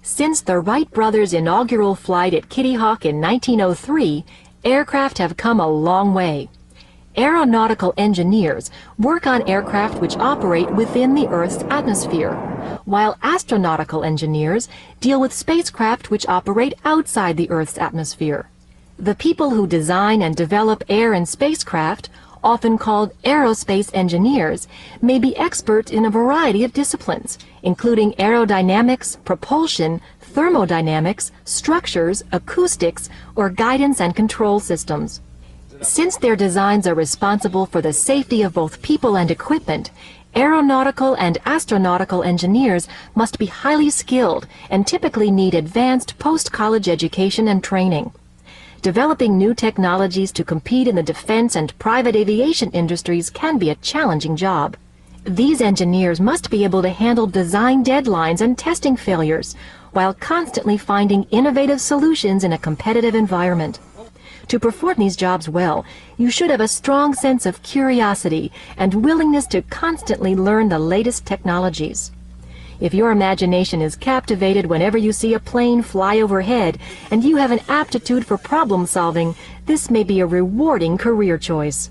Since the Wright brothers' inaugural flight at Kitty Hawk in 1903, aircraft have come a long way. Aeronautical engineers work on aircraft which operate within the Earth's atmosphere, while astronautical engineers deal with spacecraft which operate outside the Earth's atmosphere. The people who design and develop air and spacecraft, often called aerospace engineers, may be experts in a variety of disciplines, including aerodynamics, propulsion, thermodynamics, structures, acoustics, or guidance and control systems. Since their designs are responsible for the safety of both people and equipment, aeronautical and astronautical engineers must be highly skilled and typically need advanced post-college education and training. Developing new technologies to compete in the defense and private aviation industries can be a challenging job. These engineers must be able to handle design deadlines and testing failures, while constantly finding innovative solutions in a competitive environment. To perform these jobs well, you should have a strong sense of curiosity and willingness to constantly learn the latest technologies. If your imagination is captivated whenever you see a plane fly overhead and you have an aptitude for problem solving, this may be a rewarding career choice.